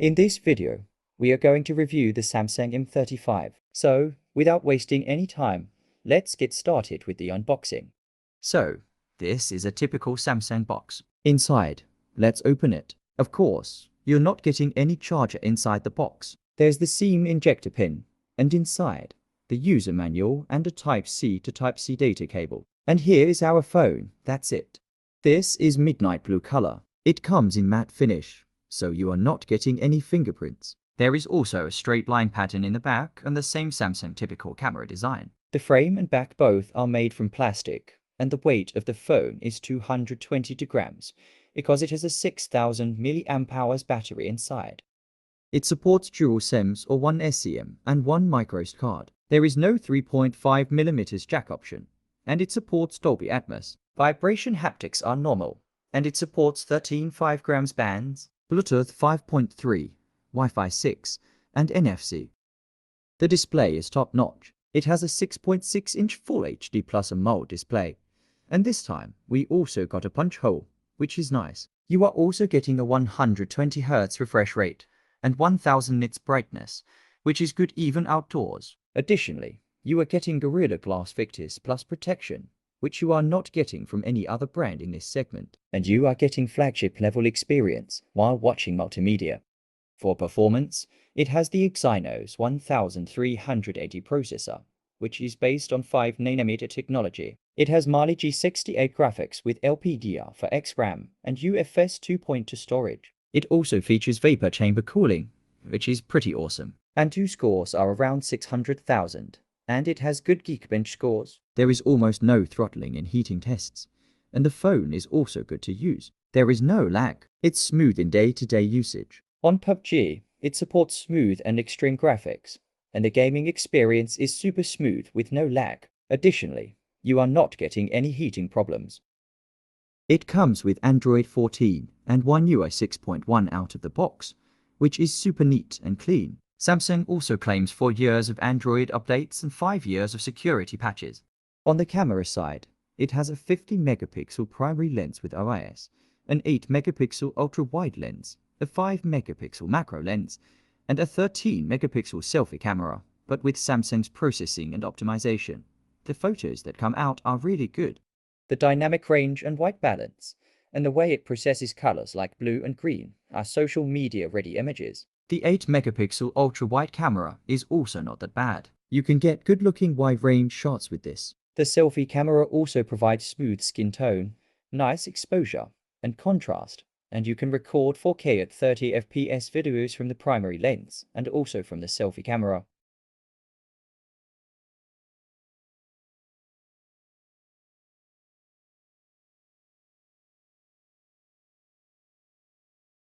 In this video, we are going to review the Samsung M35. So, without wasting any time, let's get started with the unboxing. So, this is a typical Samsung box. Inside, let's open it. Of course, you're not getting any charger inside the box. There's the SIM injector pin, and inside, the user manual and a Type-C to Type-C data cable. And here is our phone, that's it. This is midnight blue color. It comes in matte finish, so you are not getting any fingerprints. There is also a straight line pattern in the back and the same Samsung typical camera design. The frame and back both are made from plastic, and the weight of the phone is 222 grams, because it has a 6000 mAh battery inside. It supports dual SIMs or one SIM and one microSD card. There is no 3.5mm jack option, and it supports Dolby Atmos. Vibration haptics are normal, and it supports 13 5 grams bands, Bluetooth 5.3, Wi-Fi 6, and NFC. The display is top-notch. It has a 6.6-inch Full HD Plus AMOLED display, and this time we also got a punch hole, which is nice. You are also getting a 120Hz refresh rate and 1000 nits brightness, which is good even outdoors. Additionally, you are getting Gorilla Glass Victus Plus protection, which you are not getting from any other brand in this segment. And you are getting flagship level experience while watching multimedia. For performance, it has the Exynos 1380 processor, which is based on 5nm technology. It has Mali G68 graphics with LPDDR4x RAM and UFS 2.2 storage. It also features vapor chamber cooling, which is pretty awesome. Antutu scores are around 600,000, and it has good Geekbench scores. There is almost no throttling in heating tests, and the phone is also good to use. There is no lag. It's smooth in day-to-day usage. On PUBG, it supports smooth and extreme graphics, and the gaming experience is super smooth with no lag. Additionally, you are not getting any heating problems. It comes with Android 14 and One UI 6.1 out of the box, which is super neat and clean. Samsung also claims 4 years of Android updates and 5 years of security patches. On the camera side, it has a 50-megapixel primary lens with OIS, an 8-megapixel ultra-wide lens, a 5-megapixel macro lens, and a 13-megapixel selfie camera, but with Samsung's processing and optimization. The photos that come out are really good. The dynamic range and white balance, and the way it processes colors like blue and green, are social media-ready images. The 8-megapixel ultra-wide camera is also not that bad. You can get good-looking wide-range shots with this. The selfie camera also provides smooth skin tone, nice exposure, and contrast, and you can record 4K at 30 FPS videos from the primary lens and also from the selfie camera.